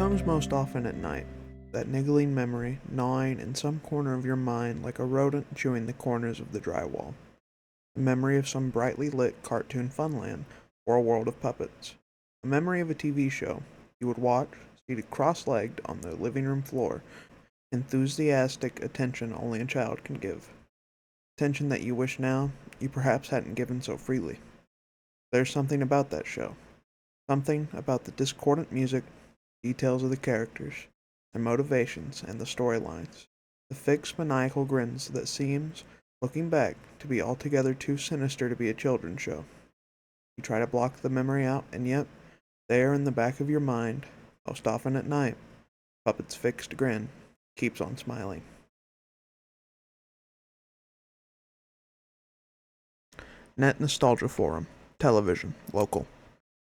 comes most often at night, that niggling memory gnawing in some corner of your mind like a rodent chewing the corners of the drywall. A memory of some brightly lit cartoon funland or a world of puppets. A memory of a TV show you would watch, seated cross-legged on the living room floor, enthusiastic attention only a child can give. Attention that you wish now you perhaps hadn't given so freely. There's something about that show. Something about the discordant music, details of the characters, their motivations, and the storylines. The fixed maniacal grins that seems, looking back, to be altogether too sinister to be a children's show. You try to block the memory out, and yet, there in the back of your mind, most often at night, Puppet's fixed grin keeps on smiling. Net Nostalgia Forum. Television. Local.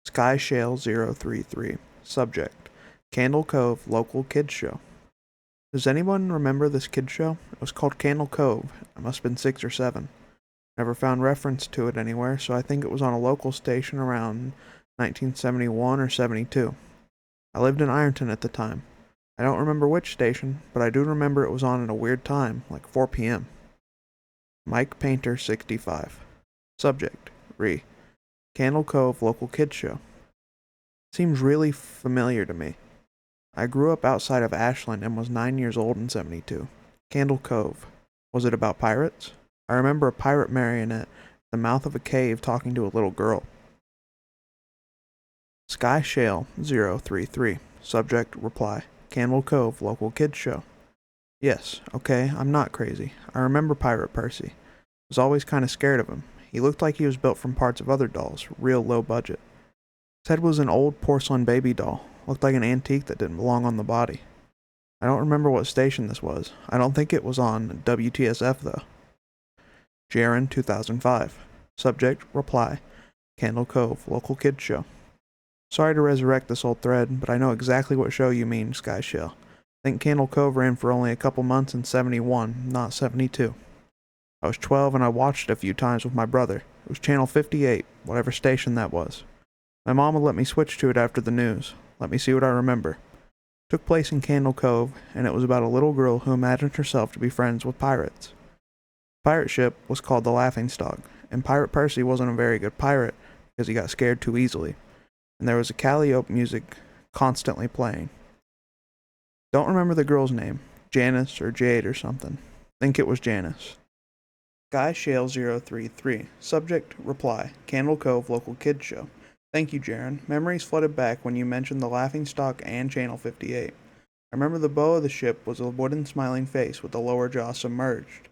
Sky Shale 033. Subject. Candle Cove Local Kids Show. Does anyone remember this kids show? It was called Candle Cove. I must have been 6 or 7. Never found reference to it anywhere, so I think it was on a local station around 1971 or 72. I lived in Ironton at the time. I don't remember which station, but I do remember it was on at a weird time, like 4 p.m. Mike Painter 65. Subject. Candle Cove Local Kids Show. Seems really familiar to me. I grew up outside of Ashland and was 9 years old in 72. Candle Cove. Was it about pirates? I remember a pirate marionette at the mouth of a cave talking to a little girl. Sky Shale 033. Subject. Reply. Candle Cove Local Kids Show. Yes, okay, I'm not crazy. I remember Pirate Percy. Was always kinda scared of him. He looked like he was built from parts of other dolls, real low budget. His head was an old porcelain baby doll. Looked like an antique that didn't belong on the body. I don't remember what station this was. I don't think it was on WTSF though. Jaron 2005. Subject. Reply. Candle Cove Local Kids Show. Sorry to resurrect this old thread, but I know exactly what show you mean, Sky Shell. I think Candle Cove ran for only a couple months in 71, not 72. I was 12 and I watched it a few times with my brother. It was channel 58, whatever station that was. My mom would let me switch to it after the news. Let me see what I remember. It took place in Candle Cove, and it was about a little girl who imagined herself to be friends with pirates. The pirate ship was called the Laughingstock, and Pirate Percy wasn't a very good pirate because he got scared too easily, and there was a calliope music constantly playing. Don't remember the girl's name, Janice or Jade or something. Think it was Janice. Sky Shale 033. Subject. Reply. Candle Cove Local Kids Show. Thank you, Jaron. Memories flooded back when you mentioned the Laughingstock and Channel 58. I remember the bow of the ship was a wooden smiling face with the lower jaw submerged.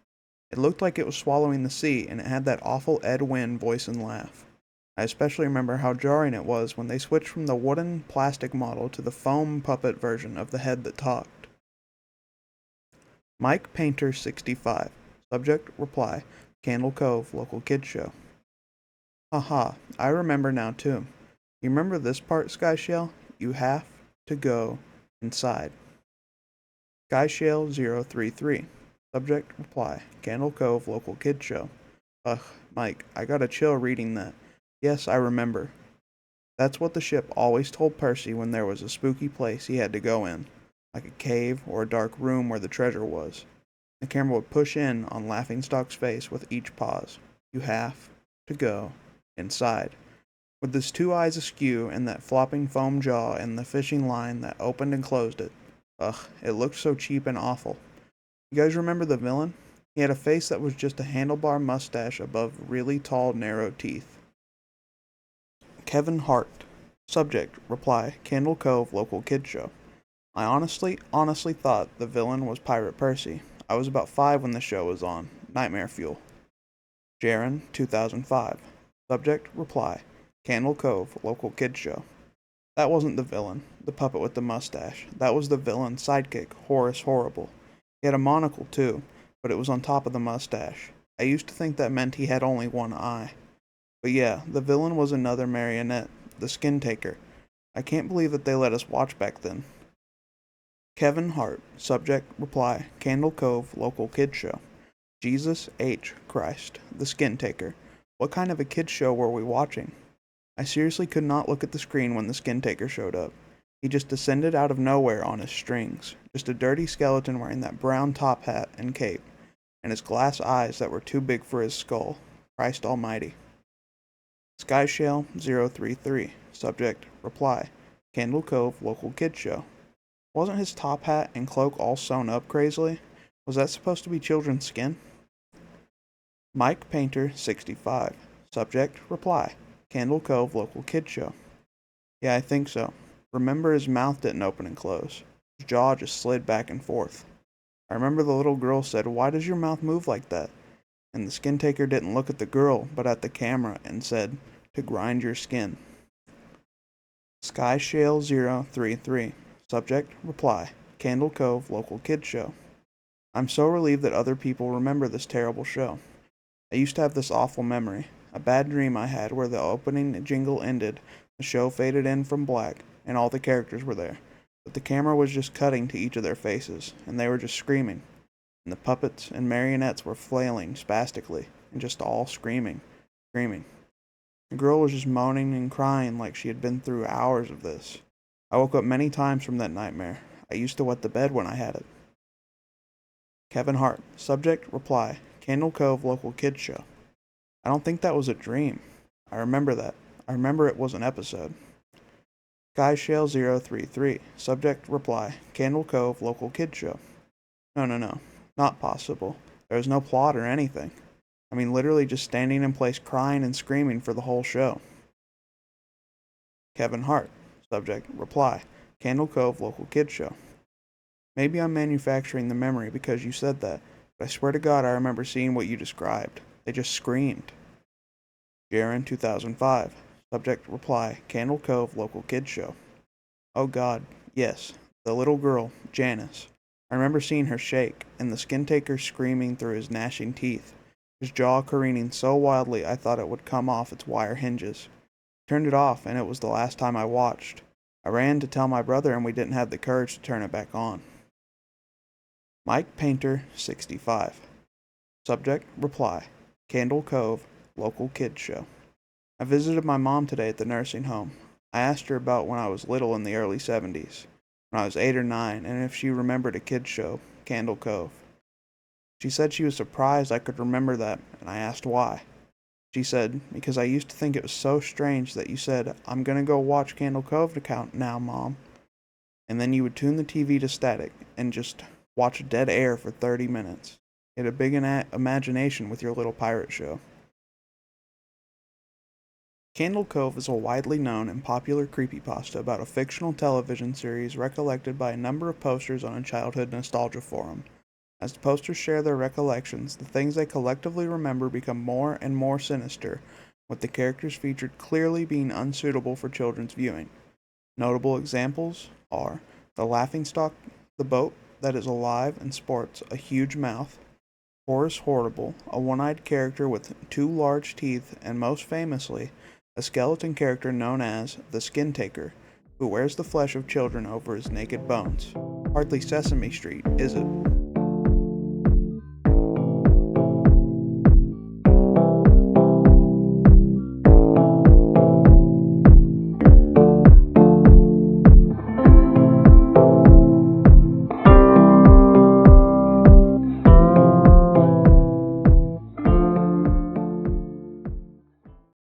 It looked like it was swallowing the sea, and it had that awful Ed Wynn voice and laugh. I especially remember how jarring it was when they switched from the wooden plastic model to the foam puppet version of the head that talked. Mike Painter 65. Subject. Reply. Candle Cove Local Kids Show. Haha, I remember now too. You remember this part, Sky Shale? You have to go inside. Sky Shale 033. Subject. Reply. Candle Cove Local Kids Show. Ugh, Mike, I got a chill reading that. Yes, I remember. That's what the ship always told Percy when there was a spooky place he had to go in, like a cave or a dark room where the treasure was. The camera would push in on Laughingstock's face with each pause. You have to go inside. With his two eyes askew and that flopping foam jaw and the fishing line that opened and closed it. Ugh, it looked so cheap and awful. You guys remember the villain? He had a face that was just a handlebar mustache above really tall, narrow teeth. Kevin Hart. Subject. Reply. Candle Cove Local Kids Show. I honestly thought the villain was Pirate Percy. I was about 5 when the show was on. Nightmare fuel. Jaron 2005. Subject. Reply. Candle Cove Local Kids Show. That wasn't the villain, the puppet with the mustache. That was the villain's sidekick, Horace Horrible. He had a monocle too, but it was on top of the mustache. I used to think that meant he had only one eye. But yeah, the villain was another marionette, the Skin Taker. I can't believe that they let us watch back then. Kevin Hart. Subject. Reply. Candle Cove Local Kids Show. Jesus H. Christ. The Skin Taker. What kind of a kids show were we watching? I seriously could not look at the screen when the Skin Taker showed up. He just descended out of nowhere on his strings, just a dirty skeleton wearing that brown top hat and cape, and his glass eyes that were too big for his skull. Christ almighty. Skyshale 033. Subject, reply. Candle Cove local kid show. Wasn't his top hat and cloak all sewn up crazily? Was that supposed to be children's skin? Mike Painter 65. Subject, reply. Candle Cove local kid show. Yeah, I think so. Remember his mouth didn't open and close. His jaw just slid back and forth. I remember the little girl said, "Why does your mouth move like that?" And the skin taker didn't look at the girl, but at the camera and said, "To grind your skin." Skyshale 033. Subject, reply. Candle Cove local kid show. I'm so relieved that other people remember this terrible show. I used to have this awful memory, a bad dream I had where the opening jingle ended, the show faded in from black, and all the characters were there. But the camera was just cutting to each of their faces, and they were just screaming. And the puppets and marionettes were flailing spastically, and just all screaming. The girl was just moaning and crying like she had been through hours of this. I woke up many times from that nightmare. I used to wet the bed when I had it. Kevin Hart. Subject, reply. Candle Cove local kids show. I don't think that was a dream. I remember that. I remember it was an episode. Skyshale 033. Subject, reply. Candle Cove local kids show. No. Not possible. There was no plot or anything. I mean, literally just standing in place crying and screaming for the whole show. Kevin Hart. Subject, reply. Candle Cove local kids show. Maybe I'm manufacturing the memory because you said that, but I swear to God I remember seeing what you described. They just screamed. Jaren 2005. Subject, reply. Candle Cove local kids show. Oh God, yes. The little girl, Janice. I remember seeing her shake, and the skin taker screaming through his gnashing teeth, his jaw careening so wildly I thought it would come off its wire hinges. I turned it off, and it was the last time I watched. I ran to tell my brother, and we didn't have the courage to turn it back on. Mike Painter 65. Subject, reply. Candle Cove local kids show. I visited my mom today at the nursing home. I asked her about when I was little in the early 70s, when I was 8 or 9, and if she remembered a kids show, Candle Cove. She said she was surprised I could remember that, and I asked why. She said, because I used to think it was so strange that you said, "I'm gonna go watch Candle Cove account now, Mom." And then you would tune the TV to static and just watch dead air for 30 minutes. You had a big imagination with your little pirate show. Candle Cove is a widely known and popular creepypasta about a fictional television series recollected by a number of posters on a childhood nostalgia forum. As the posters share their recollections, the things they collectively remember become more and more sinister, with the characters featured clearly being unsuitable for children's viewing. Notable examples are the laughingstock, the boat that is alive and sports a huge mouth, Horace Horrible, a one-eyed character with 2 large teeth, and most famously, a skeleton character known as the Skin Taker, who wears the flesh of children over his naked bones. Hardly Sesame Street, is it?